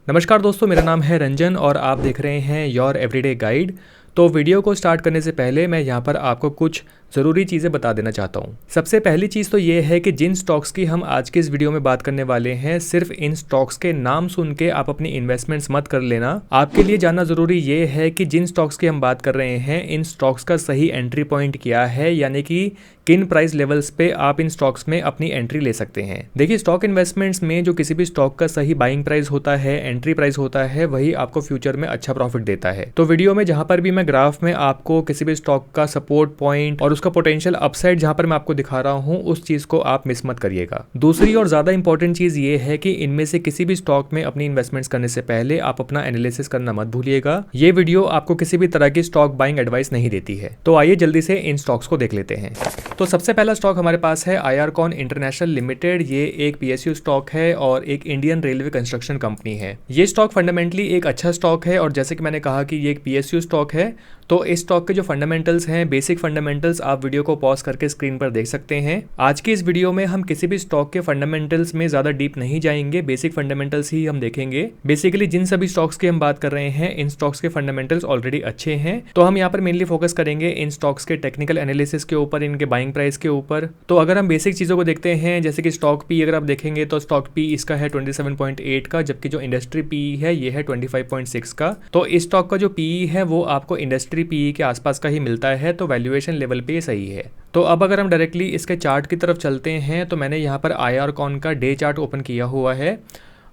नमस्कार दोस्तों, मेरा नाम है रंजन और आप देख रहे हैं योर एवरीडे गाइड। तो वीडियो को स्टार्ट करने से पहले मैं यहाँ पर आपको कुछ ज़रूरी चीज़ें बता देना चाहता हूँ। सबसे पहली चीज़ तो ये है कि जिन स्टॉक्स की हम आज के इस वीडियो में बात करने वाले हैं, सिर्फ इन स्टॉक्स के नाम सुन के आप अपनी इन्वेस्टमेंट्स मत कर लेना। आपके लिए जानना ज़रूरी ये है कि जिन स्टॉक्स की हम बात कर रहे हैं, इन स्टॉक्स का सही एंट्री पॉइंट क्या है, यानी कि किन प्राइस लेवल्स पे आप इन स्टॉक्स में अपनी एंट्री ले सकते हैं। देखिए, स्टॉक इन्वेस्टमेंट्स में जो किसी भी स्टॉक का सही बाइंग प्राइस होता है, एंट्री प्राइस होता है, वही आपको फ्यूचर में अच्छा प्रॉफिट देता है। तो वीडियो में जहां पर भी मैं ग्राफ में आपको किसी भी स्टॉक का सपोर्ट पॉइंट और उसका पोटेंशियल अपसाइड जहां पर मैं आपको दिखा रहा हूं, उस चीज को आप मिस मत करिएगा। दूसरी और ज्यादा इंपॉर्टेंट चीज ये है कि इनमें से किसी भी स्टॉक में अपनी इन्वेस्टमेंट्स करने से पहले आप अपना एनालिसिस करना मत भूलिएगा। ये वीडियो आपको किसी भी तरह की स्टॉक बाइंग एडवाइस नहीं देती है। तो आइए जल्दी से इन स्टॉक्स को देख लेते हैं। तो सबसे पहला स्टॉक हमारे पास है आईआरकॉन इंटरनेशनल लिमिटेड। ये एक पीएसयू स्टॉक है और एक इंडियन रेलवे कंस्ट्रक्शन कंपनी है। ये स्टॉक फंडामेंटली एक अच्छा स्टॉक है और जैसे कि मैंने कहा कि ये एक पीएसयू स्टॉक है, तो इस स्टॉक के जो फंडामेंटल्स हैं, बेसिक फंडामेंटल्स, आप वीडियो को पॉज करके स्क्रीन पर देख सकते हैं। आज की इस वीडियो में हम किसी भी स्टॉक के फंडामेंटल्स में ज्यादा डीप नहीं जाएंगे, बेसिक फंडामेंटल्स ही हम देखेंगे। बेसिकली जिन सभी स्टॉक्स की हम बात कर रहे हैं, इन स्टॉक्स के फंडामेंटल्स ऑलरेडी अच्छे हैं, तो हम यहाँ पर मेनली फोकस करेंगे इन स्टॉक्स के टेक्निकल एनालिसिस के ऊपर, इनके बाइंग प्राइस के ऊपर। तो अगर हम बेसिक चीजों को देखते हैं, जैसे कि स्टॉक पी अगर आप देखेंगे तो स्टॉक पी इसका है 27.8 का, जबकि जो इंडस्ट्री पी है ये है 25.6 का। तो इस स्टॉक का जो पी है वो आपको इंडस्ट्री पी के आसपास का ही मिलता है, तो वैल्यूएशन लेवल पे सही है। तो अब अगर हम डायरेक्टली इसके चार्ट की तरफ चलते हैं, तो मैंने यहाँ पर आईआरकॉन का डे चार्ट ओपन किया हुआ है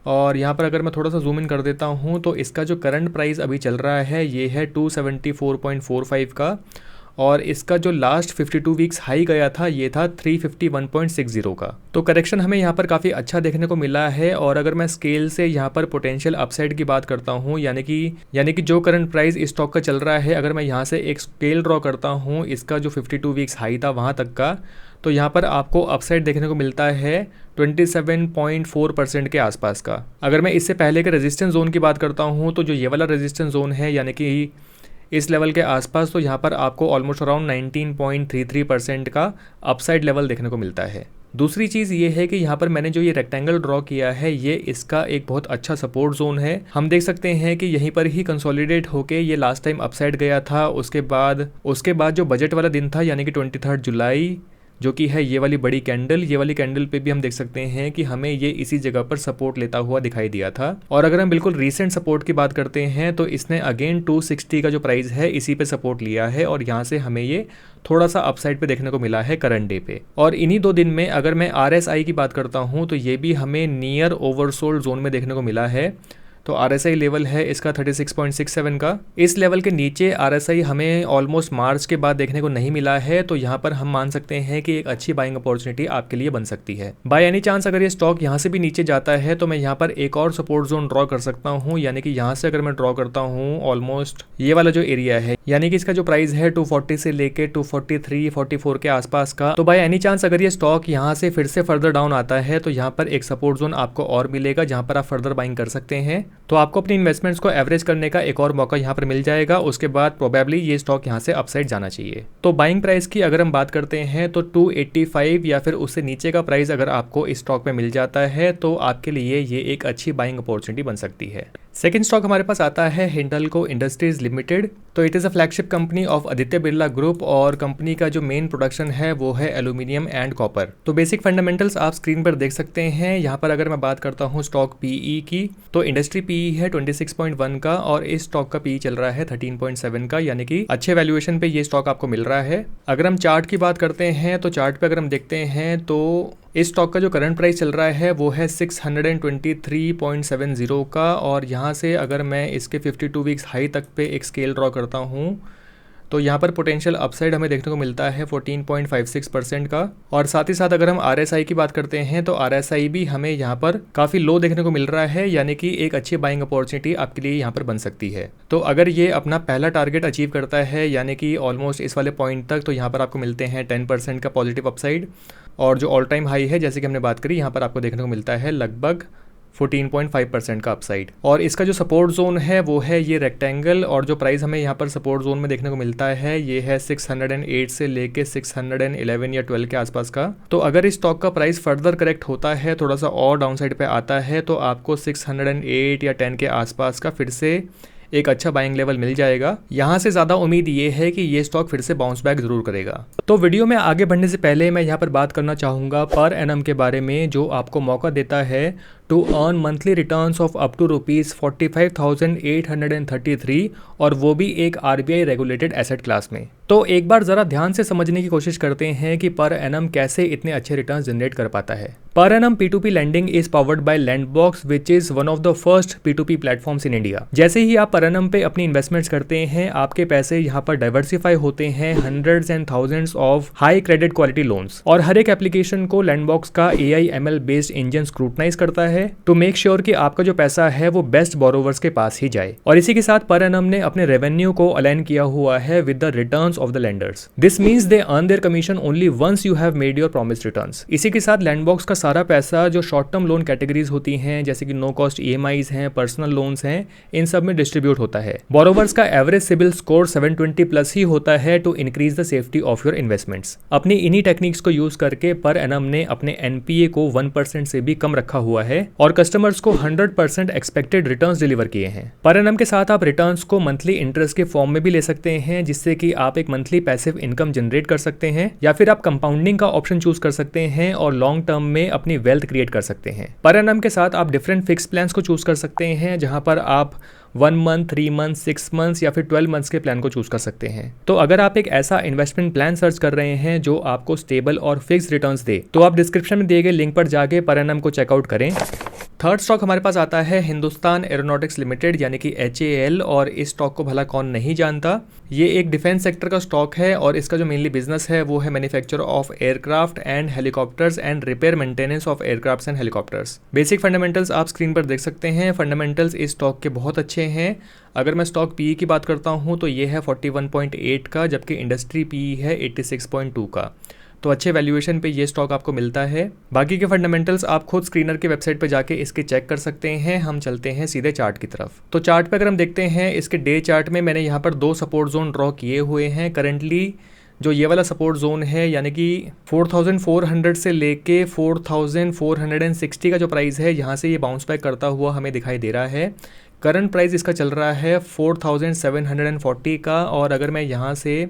और यहाँ पर अगर मैं थोड़ा सा जूम इन कर देता हूँ, तो इसका जो करंट प्राइस अभी चल रहा है ये है 274.45 का और इसका जो लास्ट 52 वीक्स हाई गया था ये था 351.60 का। तो करेक्शन हमें यहाँ पर काफ़ी अच्छा देखने को मिला है। और अगर मैं स्केल से यहाँ पर पोटेंशियल अपसाइड की बात करता हूँ, यानी कि जो करंट प्राइस इस स्टॉक का चल रहा है, अगर मैं यहाँ से एक स्केल ड्रॉ करता हूँ इसका जो 52 वीक्स हाई था वहाँ तक का, तो यहाँ पर आपको अपसाइड देखने को मिलता है 27.4% के आसपास का। अगर मैं इससे पहले के रेजिस्टेंस जोन की बात करता हूँ, तो जो ये वाला रेजिस्टेंस जोन है, यानी कि इस लेवल के आसपास, तो यहाँ पर आपको ऑलमोस्ट अराउंड 19.33% का अपसाइड लेवल देखने को मिलता है। दूसरी चीज़ ये है कि यहाँ पर मैंने जो ये रेक्टेंगल ड्रॉ किया है, ये इसका एक बहुत अच्छा सपोर्ट जोन है। हम देख सकते हैं कि यहीं पर ही कंसोलिडेट होके ये लास्ट टाइम अपसाइड गया था। उसके बाद जो बजट वाला दिन था, यानी कि 23 जुलाई, जो कि है ये वाली बड़ी कैंडल, ये वाली कैंडल पे भी हम देख सकते हैं कि हमें ये इसी जगह पर सपोर्ट लेता हुआ दिखाई दिया था। और अगर हम बिल्कुल रीसेंट सपोर्ट की बात करते हैं, तो इसने अगेन 260 का जो प्राइस है इसी पे सपोर्ट लिया है और यहाँ से हमें ये थोड़ा सा अपसाइड पे देखने को मिला है करंट डे पे। और इन्हीं 2 दिन में अगर मैं RSI की बात करता हूँ, तो ये भी हमें नियर ओवरसोल्ड जोन में देखने को मिला है। तो RSI लेवल है इसका 36.67 का। इस लेवल के नीचे RSI हमें ऑलमोस्ट मार्च के बाद देखने को नहीं मिला है, तो यहाँ पर हम मान सकते हैं कि एक अच्छी बाइंग अपॉर्चुनिटी आपके लिए बन सकती है। बाय एनी चांस अगर ये स्टॉक यहाँ से भी नीचे जाता है, तो मैं यहाँ पर एक और सपोर्ट जोन ड्रॉ कर सकता हूँ, यानी कि यहाँ से अगर मैं ड्रॉ करता हूँ ऑलमोस्ट ये वाला जो एरिया है, यानी कि इसका जो प्राइस है 240 से लेके 243-44 के आसपास का। तो बाय एनी चांस अगर ये स्टॉक यहाँ से फिर से फर्दर डाउन आता है, तो यहाँ पर एक सपोर्ट जोन आपको और मिलेगा जहाँ पर आप फर्दर बाइंग कर सकते हैं। तो आपको अपनी इन्वेस्टमेंट्स को एवरेज करने का एक और मौका यहाँ पर मिल जाएगा। उसके बाद प्रोबेबली ये स्टॉक यहाँ से अपसाइड जाना चाहिए। तो बाइंग प्राइस की अगर हम बात करते हैं, तो 285 या फिर उससे नीचे का प्राइस अगर आपको इस स्टॉक में मिल जाता है, तो आपके लिए ये एक अच्छी बाइंग अपॉर्चुनिटी बन सकती है। सेकंड स्टॉक हमारे पास आता है हिंडाल्को इंडस्ट्रीज लिमिटेड। तो it is a flagship company of Aditya Birla group और कंपनी का जो मेन प्रोडक्शन है वो है एल्यूमिनियम एंड कॉपर। तो बेसिक फंडामेंटल्स आप स्क्रीन पर देख सकते हैं। यहाँ पर अगर मैं बात करता हूँ स्टॉक पीई की, तो इंडस्ट्री पीई है 26.1 का और इस स्टॉक का पीई चल रहा है 13.7 का, यानी कि अच्छे वैल्यूएशन पे ये स्टॉक आपको मिल रहा है। अगर हम चार्ट की बात करते हैं, तो चार्ट पे अगर हम देखते हैं, तो इस स्टॉक का जो करंट प्राइस चल रहा है वो है 623.70 का और यहाँ से अगर मैं इसके 52 वीक्स हाई तक पे एक स्केल ड्रॉ करता हूँ, तो यहाँ पर पोटेंशियल अपसाइड हमें देखने को मिलता है 14.56% का। और साथ ही साथ अगर हम RSI की बात करते हैं, तो RSI भी हमें यहाँ पर काफ़ी लो देखने को मिल रहा है, यानी कि एक अच्छी बाइंग अपॉर्चुनिटी आपके लिए यहाँ पर बन सकती है। तो अगर ये अपना पहला टारगेट अचीव करता है, यानी कि ऑलमोस्ट इस वाले पॉइंट तक, तो यहाँ पर आपको मिलते हैं 10% का पॉजिटिव अपसाइड। और जो ऑल टाइम हाई है, जैसे कि हमने बात करी, यहाँ पर आपको देखने को मिलता है लगभग 14.5% का अपसाइड। और इसका जो सपोर्ट जोन है वो है ये रेक्टेंगल, और जो प्राइस हमें यहाँ पर सपोर्ट जोन में देखने को मिलता है ये है 608 से लेके 611 या 12 के आसपास का। तो अगर इस स्टॉक का प्राइस फर्दर करेक्ट होता है, थोड़ा सा और डाउन साइड पे आता है, तो आपको 608 या 10 के आसपास का फिर से एक अच्छा बाइंग लेवल मिल जाएगा। यहाँ से ज़्यादा उम्मीद ये है कि ये स्टॉक फिर से बाउंस बैक जरूर करेगा। तो वीडियो में आगे बढ़ने से पहले मैं यहाँ पर बात करना चाहूँगा पर एनम के बारे में, जो आपको मौका देता है to earn monthly returns of up to ₹45,833, और वो भी एक RBI रेगुलेटेड एसेट क्लास में। तो एक बार ज़रा ध्यान से समझने की कोशिश करते हैं कि पर एनम कैसे इतने अच्छे रिटर्न्स जनरेट कर पाता है। पर एनम P2P lending is powered by Lendbox, which is one of the first P2P platforms in India. जैसे ही आप पर एनम पे अपनी इन्वेस्टमेंट्स करते हैं, आपके पैसे यहाँ पर डाइवर्सिफाई होते हैं hundreds and thousands of high credit quality loans, और हर एक एप्लीकेशन को लैंडबॉक्स का AI/ML बेस्ड इंजन स्क्रूटनाइज करता है टू मेक श्योर कि आपका जो पैसा है वो बेस्ट बोरोवर्स के पास ही जाए। और इसी के साथ पर एनम ने अपने रेवेन्यू को अलाइन किया हुआ है with the returns of the lenders. This means they earn their commission only once you have made your promised returns. इसी के साथ लैंडबॉक्स का सारा पैसा जो शॉर्ट टर्म लोन कैटेगरीज होती हैं, जैसे कि नो कॉस्ट EMIs हैं, पर्सनल लोन्स हैं, इन सब में डिस्ट्रीब्यूट होता है। बोरोवर्स का एवरेज सिबिल स्कोर 720 प्लस ही होता है to increase the safety of your investments. अपनी इन्हीं टेक्निक्स को यूज करके पर एनम ने अपने NPA को 1% से भी कम रखा हुआ है और कस्टमर्स को 100% एक्सपेक्टेड रिटर्न्स डिलीवर किए हैं। पर एनम के साथ आप रिटर्न्स को मंथली इंटरेस्ट के फॉर्म में भी ले सकते हैं, जिससे कि आप एक मंथली पैसिव इनकम जनरेट कर सकते हैं, या फिर आप कंपाउंडिंग का ऑप्शन चूज कर सकते हैं और लॉन्ग टर्म में अपनी वेल्थ क्रिएट कर सकते हैं। पर एनम के साथ आप डिफरेंट फिक्स प्लान्स को चूज कर सकते हैं, जहां पर आप 1 मंथ, 3 मंथ, 6 मंथ्स या फिर 12 मंथ्स के प्लान को चूज कर सकते हैं। तो अगर आप एक ऐसा इन्वेस्टमेंट प्लान सर्च कर रहे हैं जो आपको स्टेबल और फिक्स रिटर्न्स दे, तो आप डिस्क्रिप्शन में दिए गए लिंक पर जाके पर एनम को चेकआउट करें। थर्ड स्टॉक हमारे पास आता है हिंदुस्तान एरोनॉटिक्स लिमिटेड यानी कि HAL, और इस स्टॉक को भला कौन नहीं जानता। ये एक डिफेंस सेक्टर का स्टॉक है और इसका जो मेनली बिजनेस है वो है manufacture of aircraft and helicopters and repair maintenance of aircraft and helicopters. Basic fundamentals आप स्क्रीन पर देख सकते हैं। फंडामेंटल्स इस स्टॉक के बहुत अच्छे हैं। अगर मैं स्टॉक PE की बात करता हूँ तो ये है 41.8 का, जबकि इंडस्ट्री PE है 86.2 का। तो अच्छे वैल्यूएशन पे ये स्टॉक आपको मिलता है। बाकी के फंडामेंटल्स आप खुद स्क्रीनर के वेबसाइट पे जाके इसके चेक कर सकते हैं। हम चलते हैं सीधे चार्ट की तरफ। तो चार्ट पे अगर हम देखते हैं, इसके डे चार्ट में मैंने यहाँ पर 2 सपोर्ट जोन ड्रॉ किए हुए हैं। करंटली जो ये वाला सपोर्ट जोन है यानी कि 4400 से लेके 4460 का जो प्राइस है, यहाँ से ये बाउंस बैक करता हुआ हमें दिखाई दे रहा है। करंट प्राइस इसका चल रहा है 4740 का, और अगर मैं यहाँ से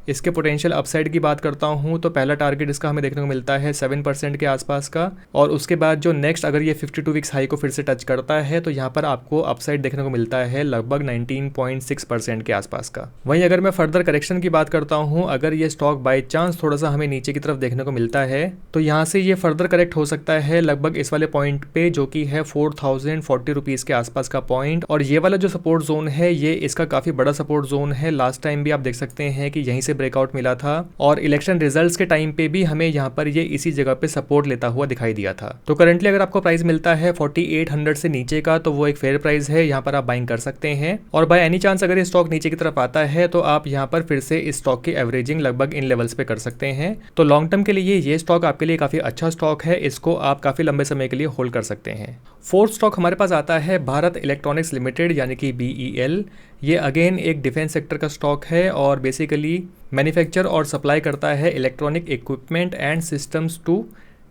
इसके पोटेंशियल अपसाइड की बात करता हूँ तो पहला टारगेट इसका हमें देखने को मिलता है 7% के आसपास का, और उसके बाद जो नेक्स्ट अगर ये 52 वीक्स हाई को फिर से टच करता है तो यहाँ पर आपको अपसाइड देखने को मिलता है लगभग 19.6% के आसपास का। वहीं अगर मैं फर्दर करेक्शन की बात करता हूँ, अगर ये स्टॉक बाई चांस थोड़ा सा हमें नीचे की तरफ देखने को मिलता है तो यहाँ से ये फर्दर करेक्ट हो सकता है लगभग इस वाले पॉइंट पे, जो कि है 4040 रुपीज़ के आसपास का पॉइंट। और ये वाला जो सपोर्ट जोन है ये इसका काफ़ी बड़ा सपोर्ट जोन है। लास्ट टाइम भी आप देख सकते हैं कि यहीं से ब्रेकआउट मिला था, और इलेक्शन रिजल्ट्स के टाइम पे भी हमें यहाँ पर ये इसी जगह पे सपोर्ट लेता हुआ दिखाई दिया था। तो करंटली अगर आपको प्राइस मिलता है 4800 से नीचे का, तो वो एक फेयर प्राइस है, यहाँ पर आप बाइंग कर सकते हैं। और बाय एनी चांस अगर ये स्टॉक नीचे की तरफ आता है तो आप यहाँ पर फिर से इस स्टॉक की एवरेजिंग लगभग इन लेवल्स पे कर सकते हैं। तो लॉन्ग टर्म के लिए ये स्टॉक आपके लिए काफी अच्छा स्टॉक है, इसको आप काफी लंबे समय के लिए होल्ड कर सकते हैं। फोर्थ स्टॉक हमारे पास आता है भारत इलेक्ट्रॉनिक्स लिमिटेड यानी कि BEL। ये अगेन एक डिफेंस सेक्टर का स्टॉक है और बेसिकली मैन्युफैक्चर और सप्लाई करता है electronic equipment and systems to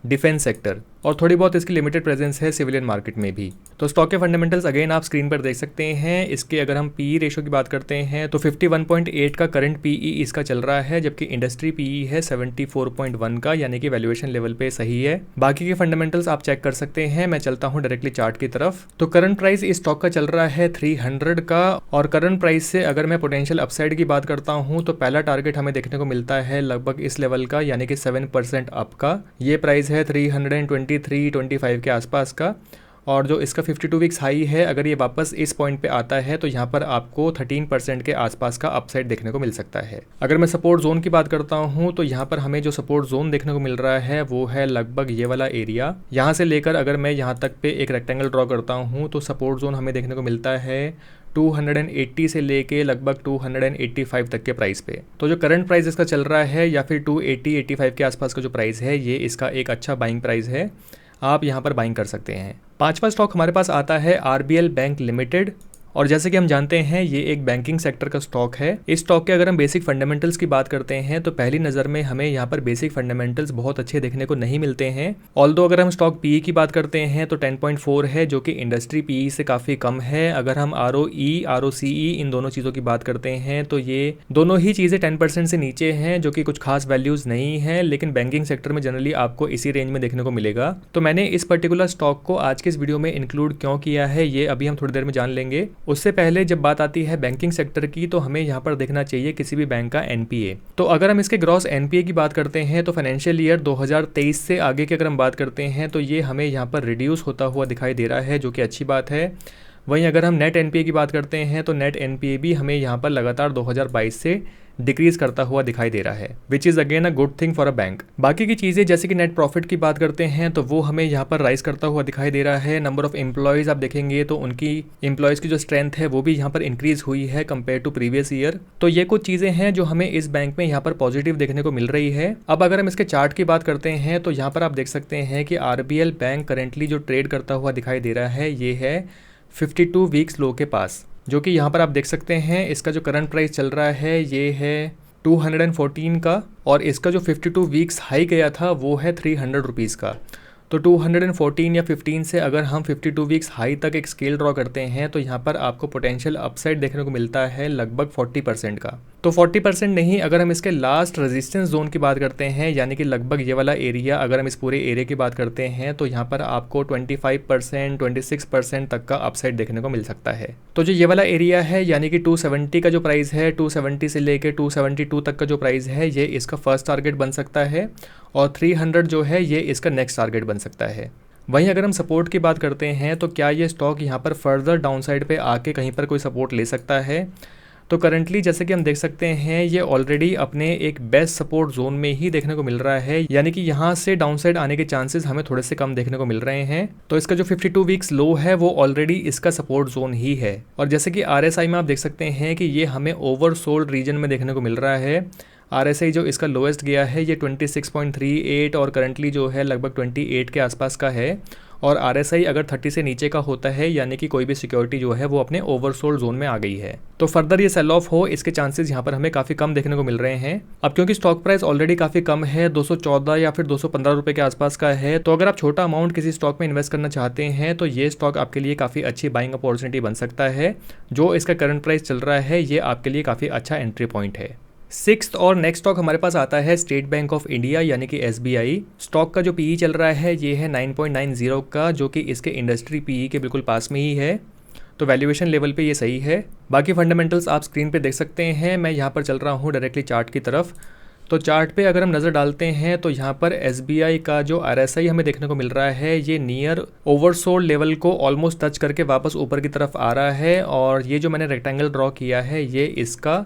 defence sector, और थोड़ी बहुत इसकी लिमिटेड प्रेजेंस है सिविलियन मार्केट में भी। तो स्टॉक के फंडामेंटल्स अगेन आप स्क्रीन पर देख सकते हैं। इसके अगर हम PE रेशो की बात करते हैं तो 51.8 का करंट PE इसका चल रहा है, जबकि इंडस्ट्री PE है 74.1 का, यानी कि वैल्यूएशन लेवल पे सही है। बाकी के फंडामेंटल्स आप चेक कर सकते हैं। मैं चलता हूँ डायरेक्टली चार्ट की तरफ। तो करंट प्राइस इस स्टॉक का चल रहा है 300 का, और करंट प्राइस से अगर मैं पोटेंशियल अपसाइड की बात करता हूँ तो पहला टारगेट हमें देखने को मिलता है लगभग इस लेवल का, यानी कि 7% अप का। ये प्राइस है 323-25 के आसपास का, और जो इसका 52 वीक्स हाई है, अगर ये वापस इस पॉइंट पे आता है तो यहाँ पर आपको 13% के आसपास का अपसाइड देखने को मिल सकता है। अगर मैं सपोर्ट जोन की बात करता हूँ तो यहाँ पर हमें जो सपोर्ट जोन देखने को मिल रहा है वो है लगभग ये वाला एरिया। यहाँ से लेकर अगर मैं यहाँ तक पे एक रेक्टेंगल ड्रॉ करता हूँ तो सपोर्ट जोन हमें देखने को मिलता है 280 से लेके लगभग 285 तक के प्राइस पे। तो जो करंट प्राइस इसका चल रहा है या फिर 280-85 के आसपास का जो प्राइस है, ये इसका एक अच्छा बाइंग प्राइस है। आप यहाँ पर बाइंग कर सकते हैं। पांचवा स्टॉक हमारे पास आता है आरबीएल बैंक लिमिटेड, और जैसे कि हम जानते हैं ये एक बैंकिंग सेक्टर का स्टॉक है। इस स्टॉक के अगर हम बेसिक फंडामेंटल्स की बात करते हैं तो पहली नज़र में हमें यहाँ पर बेसिक फंडामेंटल्स बहुत अच्छे देखने को नहीं मिलते हैं। ऑल्दो अगर हम स्टॉक पीई की बात करते हैं तो 10.4 है, जो कि इंडस्ट्री पीई से काफ़ी कम है। अगर हम आरओई आरओसीई इन दोनों चीज़ों की बात करते हैं तो ये दोनों ही चीज़ें 10% से नीचे हैं, जो कि कुछ खास वैल्यूज़ नहीं है, लेकिन बैंकिंग सेक्टर में जनरली आपको इसी रेंज में देखने को मिलेगा। तो मैंने इस पर्टिकुलर स्टॉक को आज के इस वीडियो में इंक्लूड क्यों किया है ये अभी हम थोड़ी देर में जान लेंगे। उससे पहले जब बात आती है बैंकिंग सेक्टर की तो हमें यहाँ पर देखना चाहिए किसी भी बैंक का एनपीए। तो अगर हम इसके ग्रॉस एनपीए की बात करते हैं तो फाइनेंशियल ईयर 2023 से आगे की अगर हम बात करते हैं तो ये हमें यहाँ पर रिड्यूस होता हुआ दिखाई दे रहा है, जो कि अच्छी बात है। वहीं अगर हम नेट एनपीए की बात करते हैं तो नेट एनपीए भी हमें यहाँ पर लगातार 2022 से डिक्रीज करता हुआ दिखाई दे रहा है, which is again a good thing for a bank. बाकी की चीज़ें जैसे कि नेट प्रॉफिट की बात करते हैं तो वो हमें यहाँ पर राइज करता हुआ दिखाई दे रहा है। नंबर ऑफ एम्प्लॉयज़ आप देखेंगे तो उनकी एम्प्लॉयज़ की जो स्ट्रेंथ है वो भी यहाँ पर इंक्रीज हुई है कंपेयर टू प्रीवियस ईयर। तो ये कुछ चीज़ें हैं जो हमें इस बैंक में यहाँ पर पॉजिटिव देखने को मिल रही है। अब अगर हम इसके चार्ट की बात करते हैं तो यहाँ पर आप देख सकते हैं कि आरबीएल बैंक करेंटली जो ट्रेड करता हुआ दिखाई दे रहा है ये है 52 वीक्स लो के पास, जो कि यहाँ पर आप देख सकते हैं इसका जो करंट प्राइस चल रहा है ये है 214 का, और इसका जो 52 वीक्स हाई गया था वो है 300 रुपीज़ का। तो 214 या 15 से अगर हम 52 वीक्स हाई तक एक स्केल ड्रॉ करते हैं तो यहाँ पर आपको पोटेंशियल अपसाइड देखने को मिलता है लगभग 40% का। तो 40% नहीं, अगर हम इसके लास्ट रेजिस्टेंस जोन की बात करते हैं यानी कि लगभग ये वाला एरिया, अगर हम इस पूरे एरिया की बात करते हैं तो यहाँ पर आपको 25% 26% तक का अपसाइड देखने को मिल सकता है। तो जो ये वाला एरिया है यानी कि 270 का जो प्राइस है, 270 से लेकर 272 तक का जो प्राइस है ये इसका फर्स्ट टारगेट बन सकता है, और 300 जो है ये इसका नेक्स्ट टारगेट बन सकता है। वहीं अगर हम सपोर्ट की बात करते हैं तो क्या ये स्टॉक यहाँ पर फर्दर डाउनसाइड पे आके कहीं पर कोई सपोर्ट ले सकता है, तो करंटली जैसे कि हम देख सकते हैं ये ऑलरेडी अपने एक बेस्ट सपोर्ट जोन में ही देखने को मिल रहा है, यानी कि यहाँ से डाउनसाइड आने के चांसेस हमें थोड़े से कम देखने को मिल रहे हैं। तो इसका जो 52 वीक्स लो है वो ऑलरेडी इसका सपोर्ट जोन ही है। और जैसे कि आरएसआई में आप देख सकते हैं कि ये हमें ओवरसोल्ड रीजन में देखने को मिल रहा है। आरएसआई जो इसका लोएस्ट गया है ये 26.38 और करंटली जो है लगभग 28 के आसपास का है, और आरएसआई अगर 30 से नीचे का होता है यानी कि कोई भी सिक्योरिटी जो है वो अपने ओवरसोल्ड जोन में आ गई है, तो फर्दर ये सेल ऑफ हो इसके चांसेस यहाँ पर हमें काफ़ी कम देखने को मिल रहे हैं। अब क्योंकि स्टॉक प्राइस ऑलरेडी काफ़ी कम है, 214 या फिर 215 रुपये के आसपास का है, तो अगर आप छोटा अमाउंट किसी स्टॉक में इन्वेस्ट करना चाहते हैं तो ये स्टॉक आपके लिए काफ़ी अच्छी बाइंग अपॉर्चुनिटी बन सकता है। जो इसका करंट प्राइस चल रहा है ये आपके लिए काफ़ी अच्छा एंट्री पॉइंट है। सिक्स्थ और नेक्स्ट स्टॉक हमारे पास आता है स्टेट बैंक ऑफ इंडिया यानी कि एसबीआई। स्टॉक का जो पीई चल रहा है ये है 9.90 का, जो कि इसके इंडस्ट्री पीई के बिल्कुल पास में ही है। तो वैल्यूएशन लेवल पे ये सही है। बाकी फंडामेंटल्स आप स्क्रीन पे देख सकते हैं। मैं यहाँ पर चल रहा हूँ डायरेक्टली चार्ट की तरफ। तो चार्ट पे अगर हम नज़र डालते हैं तो यहाँ पर एसबीआई का जो आरएसआई हमें देखने को मिल रहा है ये नियर ओवरसोल्ड लेवल को ऑलमोस्ट टच करके वापस ऊपर की तरफ आ रहा है, और ये जो मैंने रेक्टेंगल ड्रॉ किया है ये इसका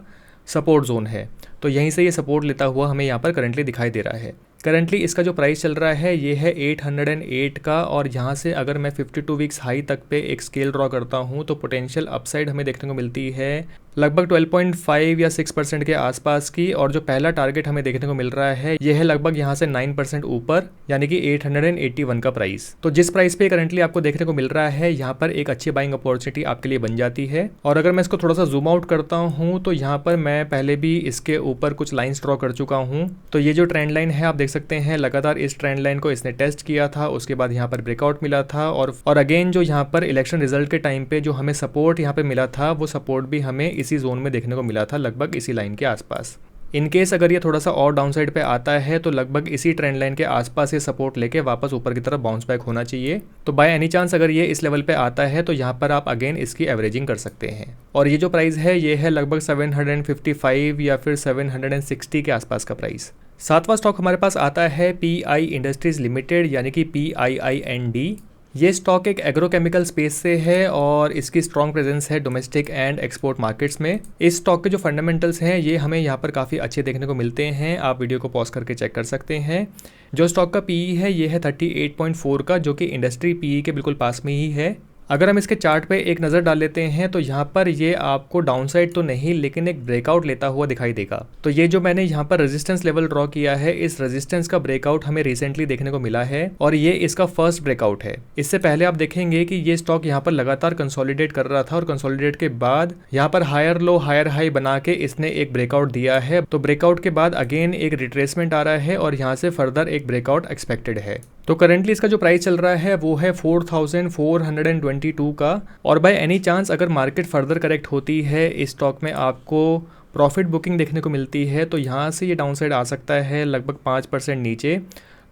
सपोर्ट जोन है। तो यहीं से ये सपोर्ट लेता हुआ हमें यहाँ पर करंटली दिखाई दे रहा है। करंटली इसका जो प्राइस चल रहा है ये है 808 का, और यहाँ से अगर मैं 52 वीक्स हाई तक पे एक स्केल ड्रॉ करता हूँ तो पोटेंशियल अपसाइड हमें देखने को मिलती है लगभग 12.5 या 6% के आसपास की, और जो पहला टारगेट हमें देखने को मिल रहा है ये है लगभग यहाँ से 9% ऊपर यानी कि 881 का प्राइस। तो जिस प्राइस पे करंटली आपको देखने को मिल रहा है यहाँ पर एक अच्छी बाइंग अपॉर्चुनिटी आपके लिए बन जाती है। और अगर मैं इसको थोड़ा सा जूम आउट करता हूँ तो यहाँ पर मैं पहले भी इसके ऊपर कुछ लाइन्स ड्रॉ कर चुका हूँ। तो ये जो ट्रेंड लाइन है आप देख सकते हैं लगातार इस ट्रेंड लाइन को इसने टेस्ट किया था, उसके बाद यहाँ पर ब्रेकआउट मिला था, और अगेन जो यहाँ पर इलेक्शन रिजल्ट के टाइम पे जो हमें सपोर्ट यहाँ पे मिला था वो सपोर्ट भी हमें इसी जोन में देखने को मिला था, लगभग इसी लाइन के आसपास। इन केस अगर ये थोड़ा सा और डाउनसाइड पे आता है तो लगभग इसी ट्रेंड लाइन के आसपास ये सपोर्ट लेके वापस ऊपर की तरफ बाउंस बैक होना चाहिए। तो बाय एनी चांस अगर ये इस लेवल पे आता है तो यहाँ पर आप अगेन इसकी एवरेजिंग कर सकते हैं। और ये जो प्राइस है ये है लगभग 755 या फिर 760 के आसपास का प्राइस। सातवां स्टॉक हमारे पास आता है पीआई इंडस्ट्रीज लिमिटेड यानी कि PIIND। ये स्टॉक एक एग्रोकेमिकल स्पेस से है और इसकी स्ट्रॉन्ग प्रेजेंस है डोमेस्टिक एंड एक्सपोर्ट मार्केट्स में। इस स्टॉक के जो फंडामेंटल्स हैं ये हमें यहाँ पर काफ़ी अच्छे देखने को मिलते हैं, आप वीडियो को पॉज करके चेक कर सकते हैं। जो स्टॉक का पीई है ये है 38.4 का, जो कि इंडस्ट्री पीई के बिल्कुल पास में ही है। अगर हम इसके चार्ट पे एक नज़र डाल लेते हैं तो यहाँ पर ये आपको डाउनसाइड तो नहीं लेकिन एक ब्रेकआउट लेता हुआ दिखाई देगा। तो ये जो मैंने यहाँ पर रेजिस्टेंस लेवल ड्रॉ किया है, इस रेजिस्टेंस का ब्रेकआउट हमें रिसेंटली देखने को मिला है और ये इसका फर्स्ट ब्रेकआउट है। इससे पहले आप देखेंगे कि ये स्टॉक यहाँ पर लगातार कंसोलिडेट कर रहा था और कंसोलिडेट के बाद यहाँ पर हायर लो हायर हाई बना के इसने एक ब्रेकआउट दिया है। तो ब्रेकआउट के बाद अगेन एक रिट्रेसमेंट आ रहा है और यहाँ से फर्दर एक ब्रेकआउट एक्सपेक्टेड है। तो करेंटली इसका जो प्राइस चल रहा है वो है 4422 का। और बाय एनी चांस अगर मार्केट फर्दर करेक्ट होती है, इस स्टॉक में आपको प्रॉफिट बुकिंग देखने को मिलती है तो यहाँ से ये डाउनसाइड आ सकता है लगभग 5% नीचे।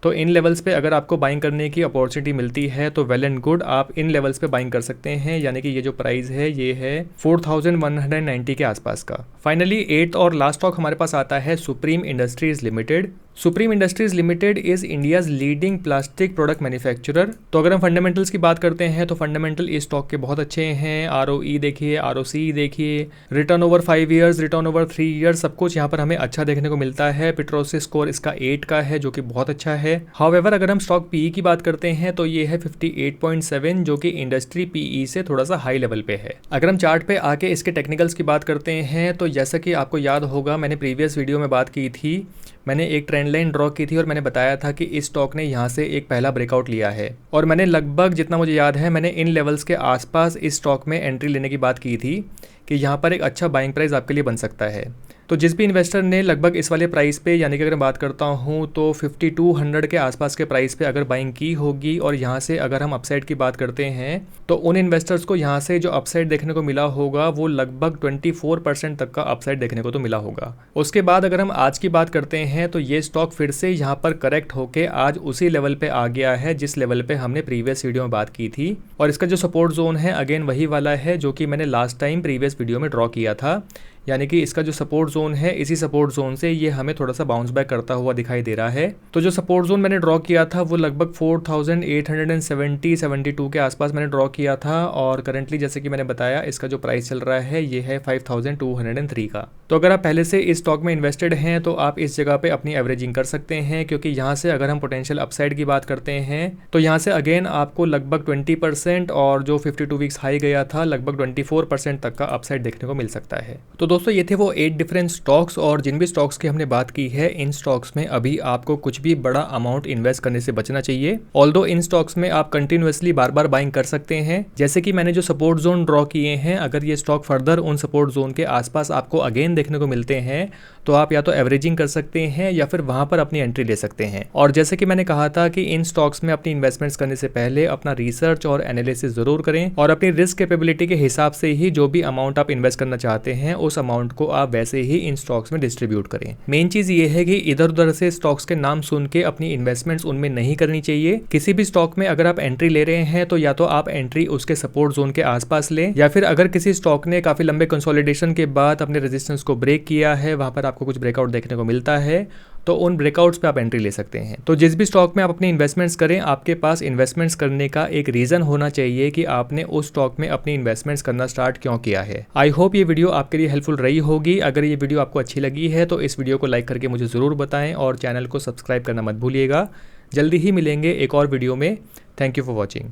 तो इन लेवल्स पे अगर आपको बाइंग करने की अपॉर्चुनिटी मिलती है तो वेल एंड गुड, आप इन लेवल्स पे बाइंग कर सकते हैं। यानी कि ये जो प्राइस है ये है 4190 के आसपास का। फाइनली 8th और लास्ट स्टॉक हमारे पास आता है supreme industries limited. Supreme industries limited is India's leading plastic product manufacturer. तो अगर हम फंडामेंटल्स की बात करते हैं तो फंडामेंटल इस स्टॉक के बहुत अच्छे हैं। ROE देखिए, ROC देखिए, return over 5 years, return over 3 years, सब कुछ यहाँ पर हमें अच्छा देखने को मिलता है। पेट्रोसिस स्कोर इसका 8 का है जो कि बहुत अच्छा है। हाउएवर अगर हम स्टॉक PE की बात करते हैं तो ये है 58.7 जो कि इंडस्ट्री PE से थोड़ा सा हाई लेवल पे है। अगर हम चार्ट पे आके इसके टेक्निकल्स की बात करते हैं तो जैसा कि आपको याद होगा मैंने प्रीवियस वीडियो में बात की थी, मैंने एक ट्रेंड लाइन ड्रॉ की थी और मैंने बताया था कि इस स्टॉक ने यहाँ से एक पहला ब्रेकआउट लिया है और मैंने लगभग जितना मुझे याद है मैंने इन लेवल्स के आसपास इस स्टॉक में एंट्री लेने की बात की थी कि यहाँ पर एक अच्छा बाइंग प्राइस आपके लिए बन सकता है। तो जिस भी इन्वेस्टर ने लगभग इस वाले प्राइस पे, यानी कि अगर मैं बात करता हूँ तो 5200 के आसपास के प्राइस पे अगर बाइंग की होगी और यहाँ से अगर हम अपसाइड की बात करते हैं तो उन इन्वेस्टर्स को यहाँ से जो अपसाइड देखने को मिला होगा वो लगभग 24% तक का अपसाइड देखने को तो मिला होगा। उसके बाद अगर हम आज की बात करते हैं तो ये स्टॉक फिर से यहाँ पर करेक्ट होके आज उसी लेवल पे आ गया है जिस लेवल पे हमने प्रीवियस वीडियो में बात की थी। और इसका जो सपोर्ट जोन है अगेन वही वाला है जो कि मैंने लास्ट टाइम प्रीवियस वीडियो में ड्रॉ किया था। यानी कि इसका जो सपोर्ट जोन है, इसी सपोर्ट जोन से ये हमें थोड़ा सा बाउंस बैक करता हुआ दिखाई दे रहा है। तो जो सपोर्ट जोन मैंने ड्रॉ किया था वो लगभग 4872 के आसपास मैंने ड्रॉ किया था और करंटली जैसे कि मैंने बताया इसका जो प्राइस चल रहा है ये है 5203 का। तो अगर आप पहले से इस स्टॉक में इन्वेस्टेड हैं तो आप इस जगह पे अपनी एवरेजिंग कर सकते हैं, क्योंकि यहाँ से अगर हम पोटेंशियल अपसाइड की बात करते हैं तो यहाँ से अगेन आपको लगभग 20% और जो 52 वीक्स हाई गया था लगभग 24% तक का अपसाइड देखने को मिल सकता है। तो दोस्तों ये थे वो 8 डिफरेंट स्टॉक्स और जिन भी स्टॉक्स की हमने बात की है इन स्टॉक्स में अभी आपको कुछ भी बड़ा अमाउंट इन्वेस्ट करने से बचना चाहिए। ऑल्दो इन स्टॉक्स में आप कंटिन्यूअसली बार बार बाइंग कर सकते हैं। जैसे कि मैंने जो सपोर्ट जोन ड्रॉ किए हैं, अगर ये स्टॉक फर्दर उन सपोर्ट जोन के आसपास आपको अगेन देखने को मिलते हैं तो आप या तो एवरेजिंग कर सकते हैं या फिर वहां पर अपनी एंट्री ले सकते हैं। और जैसे कि मैंने कहा था कि इन स्टॉक्स में अपनी इन्वेस्टमेंट्स करने से पहले अपना रिसर्च और एनालिसिस जरूर करें और अपनी रिस्क कैपेबिलिटी के हिसाब से ही जो भी अमाउंट आप इन्वेस्ट करना चाहते हैं उस अमाउंट को आप वैसे ही इन स्टॉक्स में डिस्ट्रीब्यूट करें। मेन चीज ये है कि इधर उधर से स्टॉक्स के नाम सुन के अपनी इन्वेस्टमेंट्स उनमें नहीं करनी चाहिए। किसी भी स्टॉक में अगर आप एंट्री ले रहे हैं तो या तो आप एंट्री उसके सपोर्ट जोन के आसपास लें, या फिर अगर किसी स्टॉक ने काफी लंबे कंसोलिडेशन के बाद अपने रेजिस्टेंस को ब्रेक किया है, वहां पर आपको कुछ ब्रेकआउट देखने को मिलता है तो उन ब्रेकआउट्स पे आप एंट्री ले सकते हैं। तो जिस भी स्टॉक में आप अपनी इन्वेस्टमेंट्स करें, आपके पास इन्वेस्टमेंट्स करने का एक रीजन होना चाहिए कि आपने उस स्टॉक में अपनी इन्वेस्टमेंट्स करना स्टार्ट क्यों किया है। आई होप ये वीडियो आपके लिए हेल्पफुल रही होगी। अगर ये वीडियो आपको अच्छी लगी है तो इस वीडियो को लाइक करके मुझे ज़रूर बताएं और चैनल को सब्सक्राइब करना मत भूलिएगा। जल्दी ही मिलेंगे एक और वीडियो में। Thank you for watching.